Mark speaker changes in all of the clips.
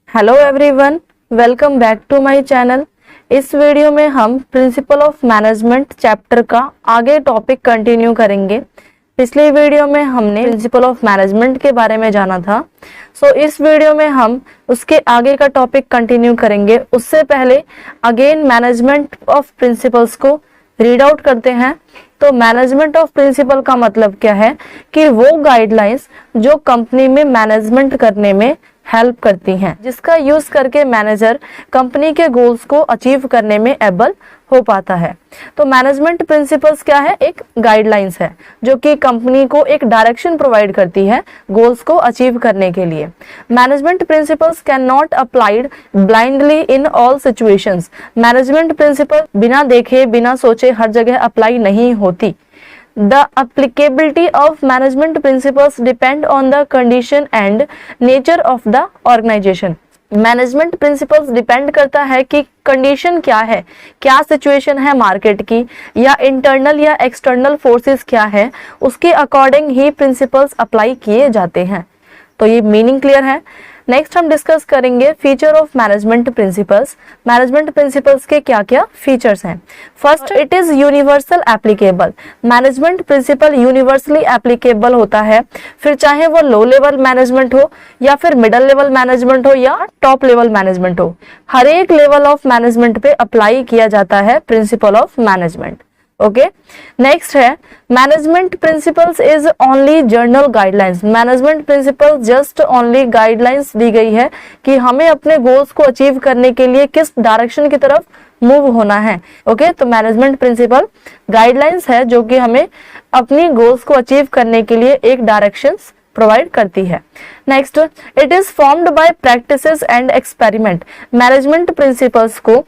Speaker 1: Hello everyone, welcome back to my channel. इस video में हम प्रिंसिपल ऑफ मैनेजमेंट चैप्टर का आगे टॉपिक कंटिन्यू करेंगे। पिछले वीडियो में हमने प्रिंसिपल ऑफ मैनेजमेंट के बारे में जाना था। इस वीडियो में हम उसके आगे का टॉपिक कंटिन्यू करेंगे। उससे पहले अगेन मैनेजमेंट ऑफ प्रिंसिपल्स को रीड आउट करते हैं। तो मैनेजमेंट ऑफ प्रिंसिपल का मतलब क्या है कि वो गाइडलाइंस जो कंपनी में मैनेजमेंट करने में हेल्प करती हैं, जिसका यूज करके मैनेजर कंपनी के गोल्स को अचीव करने में एबल हो पाता है। तो मैनेजमेंट प्रिंसिपल्स क्या है? एक गाइडलाइंस है जो कि कंपनी को एक डायरेक्शन प्रोवाइड करती है गोल्स को अचीव करने के लिए। Management principles can not applied blindly in all situations. Management principle बिना देखे बिना सोचे हर जगह अप्लाई नहीं होती। The applicability of management principles depend on the condition and nature of the organization. Management principles depend करता है कि कंडीशन क्या है, क्या सिचुएशन है मार्केट की, या इंटरनल या एक्सटर्नल फोर्सेस क्या है, उसके अकॉर्डिंग ही प्रिंसिपल्स अप्लाई किए जाते हैं। तो ये मीनिंग क्लियर है। नेक्स्ट हम डिस्कस करेंगे feature of management principles. Management principles के क्या क्या फीचर्स हैं? First, it is universal applicable. Management principle universally applicable होता है, फिर चाहे वो लो लेवल मैनेजमेंट हो या फिर मिडल लेवल मैनेजमेंट हो या टॉप लेवल मैनेजमेंट हो, हर एक लेवल ऑफ मैनेजमेंट पे अप्लाई किया जाता है principle of management. Okay, next है management principles is only general guidelines. Management principle just only guidelines दी गई है कि हमें अपने गोल्स को अचीव करने के लिए किस डायरेक्शन की तरफ मूव होना है। ओके, तो मैनेजमेंट प्रिंसिपल गाइडलाइंस है जो कि हमें अपनी गोल्स को अचीव करने के लिए एक डायरेक्शंस प्रोवाइड करती है। Next, it is formed by practices and experiment. Management principles को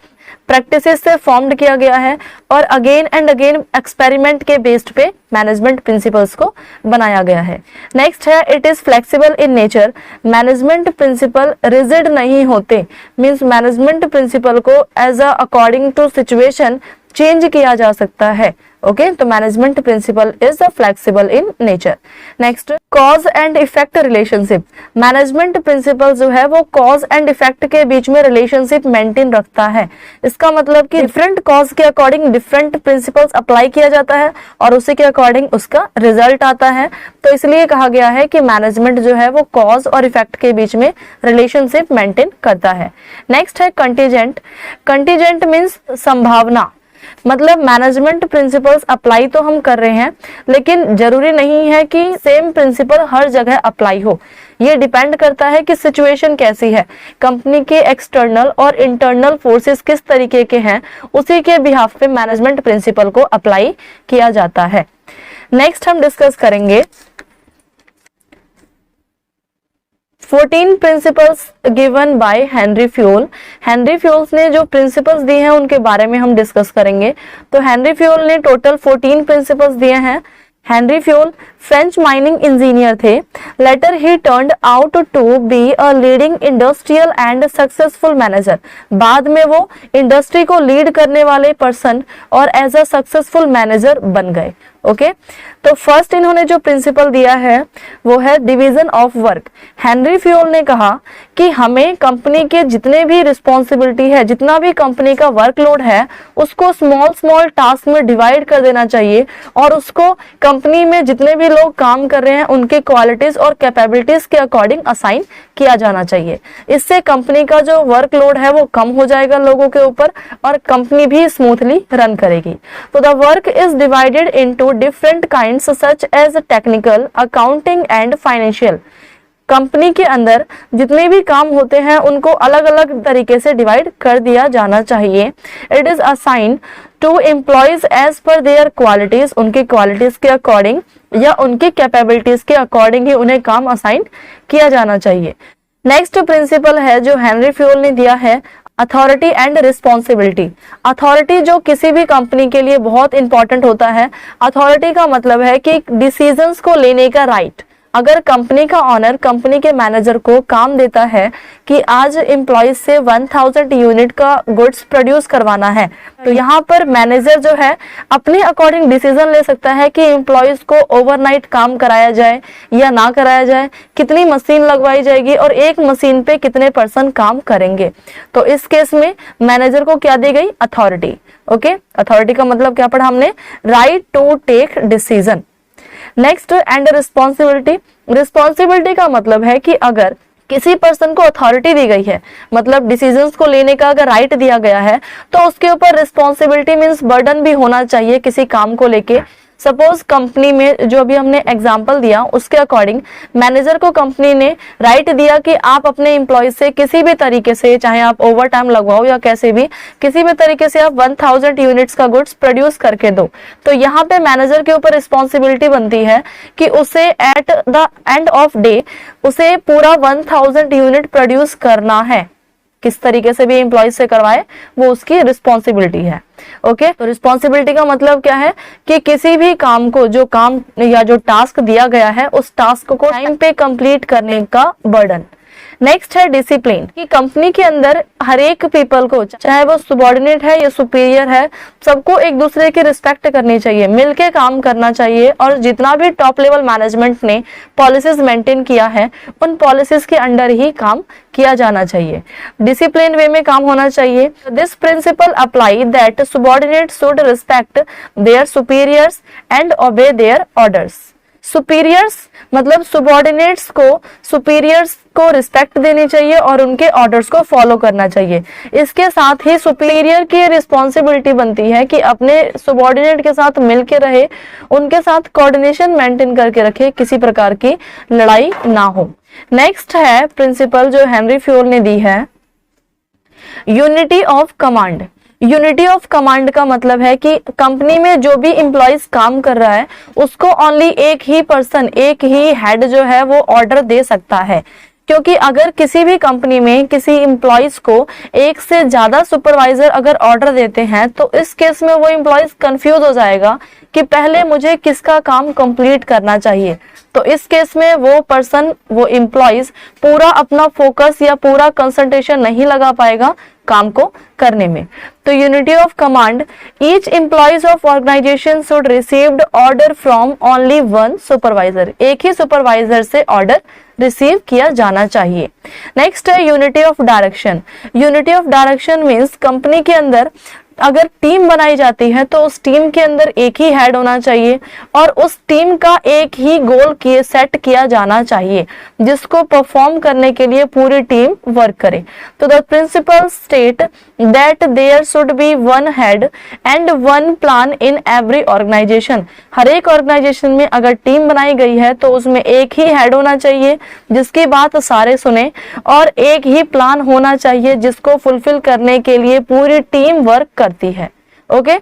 Speaker 1: प्रैक्टिसेस से फॉर्म्ड किया गया है और अगेन एंड अगेन एक्सपेरिमेंट के बेस्ड पे मैनेजमेंट प्रिंसिपल्स को बनाया गया है। नेक्स्ट है it is flexible in nature. Management principle rigid नहीं होते, मींस मैनेजमेंट प्रिंसिपल को as a according to situation change किया जा सकता है। ओके, तो management principle is flexible in nature. Next, cause and effect relationship. Management principle जो है वो कॉज एंड इफेक्ट के बीच में रिलेशनशिप मेंटेन रखता है। इसका मतलब कि डिफरेंट कॉज के अकॉर्डिंग डिफरेंट प्रिंसिपल्स अप्लाई किया जाता है और उसी के अकॉर्डिंग उसका रिजल्ट आता है। तो इसलिए कहा गया है कि मैनेजमेंट जो है वो कॉज और इफेक्ट के बीच में रिलेशनशिप मेंटेन करता है। नेक्स्ट है कंटीजेंट। कंटीजेंट मीन्स संभावना। मतलब मैनेजमेंट प्रिंसिपल्स अप्लाई तो हम कर रहे हैं, लेकिन जरूरी नहीं है कि सेम प्रिंसिपल हर जगह अप्लाई हो। ये डिपेंड करता है कि सिचुएशन कैसी है, कंपनी के एक्सटर्नल और इंटरनल फोर्सेस किस तरीके के हैं, उसी के बिहाफ पे मैनेजमेंट प्रिंसिपल को अप्लाई किया जाता है। नेक्स्ट हम डिस्कस करेंगे 14 principles given by Henry fuel. Henry fuels ने जो प्रिंसिपल्स दिए हैं उनके बारे में हम डिस्कस करेंगे। तो हेनरी फ्यूल ने टोटल 14 प्रिंसिपल्स दिए हैं। Henri Fayol French mining engineer थे। Later he turned out to be a leading industrial and successful manager. बाद में वो इंडस्ट्री को लीड करने वाले पर्सन और एज अ सक्सेसफुल मैनेजर बन गए। ओके, तो फर्स्ट इन्होंने जो प्रिंसिपल दिया है वो है division of work. Henry Fayol ने कहा कि हमें कंपनी के जितने भी रिस्पॉन्सिबिलिटी है, जितना भी कंपनी का वर्कलोड है, उसको स्मॉल स्मॉल टास्क में डिवाइड कर देना चाहिए और उसको कंपनी में जितने भी लोग काम कर रहे हैं उनके क्वालिटीज और कैपेबिलिटीज के अकॉर्डिंग असाइन किया जाना चाहिए। इससे कंपनी का जो वर्कलोड है वो कम हो जाएगा लोगों के ऊपर और कंपनी भी स्मूथली रन करेगी। तो the work is divided into different kinds such as technical, accounting and financial. Company के अंदर जितने भी काम होते हैं उनको अलग अलग तरीके से डिवाइड कर दिया जाना चाहिए। It is assign to employees as per their qualities. उनकी क्वालिटीज के अकॉर्डिंग या उनकी कैपेबिलिटीज के अकॉर्डिंग ही उन्हें काम असाइन किया जाना चाहिए। नेक्स्ट प्रिंसिपल है जो हेनरी फ्यूल ने दिया है, अथॉरिटी एंड रिस्पॉन्सिबिलिटी। अथॉरिटी जो किसी भी कंपनी के लिए बहुत इंपॉर्टेंट होता है। अथॉरिटी का मतलब है कि डिसीजंस को लेने का राइट। अगर कंपनी का ऑनर कंपनी के मैनेजर को काम देता है कि आज एम्प्लॉयज से 1000 यूनिट का गुड्स प्रोड्यूस करवाना है, तो यहाँ पर मैनेजर जो है अपने अकॉर्डिंग डिसीजन ले सकता है कि एम्प्लॉयज को ओवरनाइट काम कराया जाए या ना कराया जाए, कितनी मशीन लगवाई जाएगी और एक मशीन पे कितने पर्सन काम करेंगे। तो इस केस में मैनेजर को क्या दी गई? अथॉरिटी। ओके, अथॉरिटी का मतलब क्या पढ़ा हमने? Right to take decision. Next, and responsibility. Responsibility का मतलब है कि अगर किसी पर्सन को अथॉरिटी दी गई है, मतलब डिसीजंस को लेने का अगर राइट दिया गया है, तो उसके ऊपर रिस्पॉन्सिबिलिटी मीन्स बर्डन भी होना चाहिए किसी काम को लेके। सपोज कंपनी में जो अभी हमने एग्जांपल दिया उसके अकॉर्डिंग मैनेजर को कंपनी ने राइट दिया कि आप अपने एम्प्लॉय से किसी भी तरीके से, चाहे आप ओवर टाइम लगवाओ या कैसे भी, किसी भी तरीके से आप 1000 यूनिट्स का गुड्स प्रोड्यूस करके दो। तो यहाँ पे मैनेजर के ऊपर रिस्पॉन्सिबिलिटी बनती है कि उसे at the end of day उसे पूरा 1000 यूनिट प्रोड्यूस करना है। किस तरीके से भी एम्प्लॉय से करवाए वो उसकी रिस्पॉन्सिबिलिटी है। ओके, तो रिस्पॉन्सिबिलिटी का मतलब क्या है कि किसी भी काम को, जो काम या जो टास्क दिया गया है, उस टास्क को टाइम पे कंप्लीट करने का बर्डन। नेक्स्ट है डिसिप्लिन, कि कंपनी के अंदर हर एक पीपल को, चाहे वो सुबॉर्डिनेट है या सुपीरियर है, सबको एक दूसरे की रिस्पेक्ट करनी चाहिए, मिलके काम करना चाहिए। और जितना भी टॉप लेवल मैनेजमेंट ने पॉलिसीज मेंटेन किया है, उन पॉलिसीज के अंडर ही काम किया जाना चाहिए, डिसिप्लिन वे में काम होना चाहिए। This principle apply that subordinate should respect there superiors and ओबे देयर ऑर्डर्स। सुपीरियर्स मतलब सुबॉर्डिनेट्स को, सुपीरियर्स को रिस्पेक्ट देनी चाहिए और उनके ऑर्डर्स को फॉलो करना चाहिए। इसके साथ ही सुपीरियर की रिस्पॉन्सिबिलिटी बनती है कि अपने सुबॉर्डिनेट के साथ मिलके रहे, उनके साथ कोऑर्डिनेशन मेंटेन करके रखे, किसी प्रकार की लड़ाई ना हो। नेक्स्ट है प्रिंसिपल जो हेनरी फ्योल ने दी है, unity of command. Unity of command का मतलब है कि कंपनी में जो भी एम्प्लॉयज काम कर रहा है उसको ओनली एक ही पर्सन, एक ही हेड जो है वो ऑर्डर दे सकता है। क्योंकि अगर किसी भी कंपनी में किसी एम्प्लॉयज को एक से ज्यादा सुपरवाइजर अगर ऑर्डर देते हैं, तो इस केस में वो एम्प्लॉयज कंफ्यूज हो जाएगा कि पहले मुझे किसका काम कंप्लीट करना चाहिए। तो इस केस में वो पर्सन, वो एम्प्लॉयज पूरा अपना फोकस या पूरा कंसंट्रेशन नहीं लगा पाएगा काम को करने में। तो unity of command, each employees of organisation should received order from only one supervisor. एक ही सुपरवाइजर से ऑर्डर रिसीव किया जाना चाहिए। नेक्स्ट है unity of direction. Unity of direction means company के अंदर अगर टीम बनाई जाती है तो उस टीम के अंदर एक ही हेड होना चाहिए और उस टीम का एक ही गोल सेट किया जाना चाहिए, जिसको परफॉर्म करने के लिए पूरी टीम वर्क करे। तो the principle state that there should be one head and one plan in every organisation. हर एक ऑर्गेनाइजेशन में अगर टीम बनाई गई है तो उसमें एक ही हेड होना चाहिए जिसकी बात सारे सुने, और एक ही प्लान होना चाहिए जिसको फुलफिल करने के लिए पूरी टीम वर्क करती है। ओके,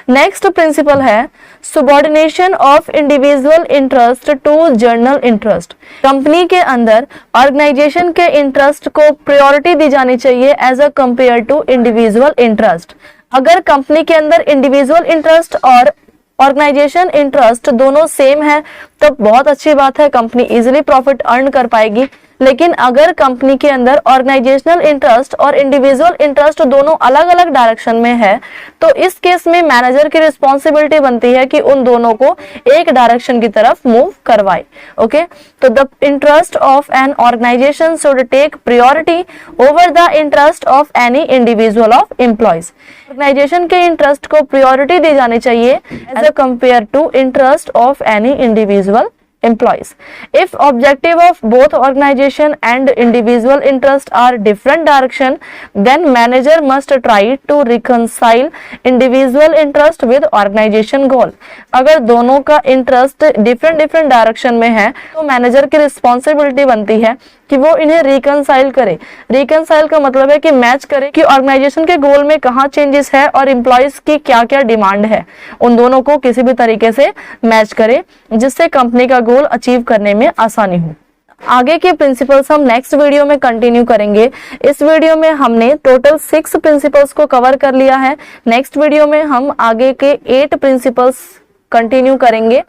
Speaker 1: नेक्स्ट प्रिंसिपल है subordination of individual interest to general interest. Company के अंदर ऑर्गेनाइजेशन के इंटरेस्ट को प्रायोरिटी दी जानी चाहिए as a compare to individual interest. अगर कंपनी के अंदर इंडिविजुअल इंटरेस्ट और ऑर्गेनाइजेशन इंटरेस्ट दोनों सेम है तो बहुत अच्छी बात है, कंपनी इजीली प्रॉफिट अर्न कर पाएगी। लेकिन अगर कंपनी के अंदर ऑर्गेनाइजेशनल इंटरेस्ट और इंडिविजुअल इंटरेस्ट दोनों अलग अलग डायरेक्शन में है, तो इस केस में मैनेजर की रिस्पॉन्सिबिलिटी बनती है कि उन दोनों को एक डायरेक्शन की तरफ मूव करवाए। ओके, तो the interest of an organisation should take priority over the interest of any individual of employees. Organisation के इंटरेस्ट को प्रायोरिटी दी जानी चाहिए as a compare to interest of any individual employees. If objective of both organization and individual interest are different direction, then manager must try to reconcile individual interest with organization goal. अगर दोनों का interest different direction में है तो manager की responsibility बनती है कि वो इन्हें रिकंसाइल करे। रिकंसाइल का मतलब है कि मैच करे कि ऑर्गेनाइजेशन के गोल में कहाँ चेंजेस है और एम्प्लॉयज की क्या क्या डिमांड है, उन दोनों को किसी भी तरीके से मैच करे जिससे कंपनी का गोल अचीव करने में आसानी हो। आगे के प्रिंसिपल्स हम नेक्स्ट वीडियो में कंटिन्यू करेंगे। इस वीडियो में हमने टोटल 6 प्रिंसिपल्स को कवर कर लिया है। नेक्स्ट वीडियो में हम आगे के 8 प्रिंसिपल्स कंटिन्यू करेंगे।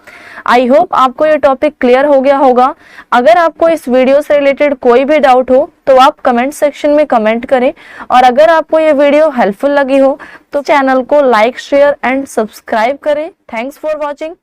Speaker 1: आई होप आपको ये टॉपिक क्लियर हो गया होगा। अगर आपको इस वीडियो से रिलेटेड कोई भी डाउट हो तो आप कमेंट सेक्शन में कमेंट करें, और अगर आपको ये वीडियो हेल्पफुल लगी हो तो चैनल को लाइक, शेयर एंड सब्सक्राइब करें। Thanks for watching.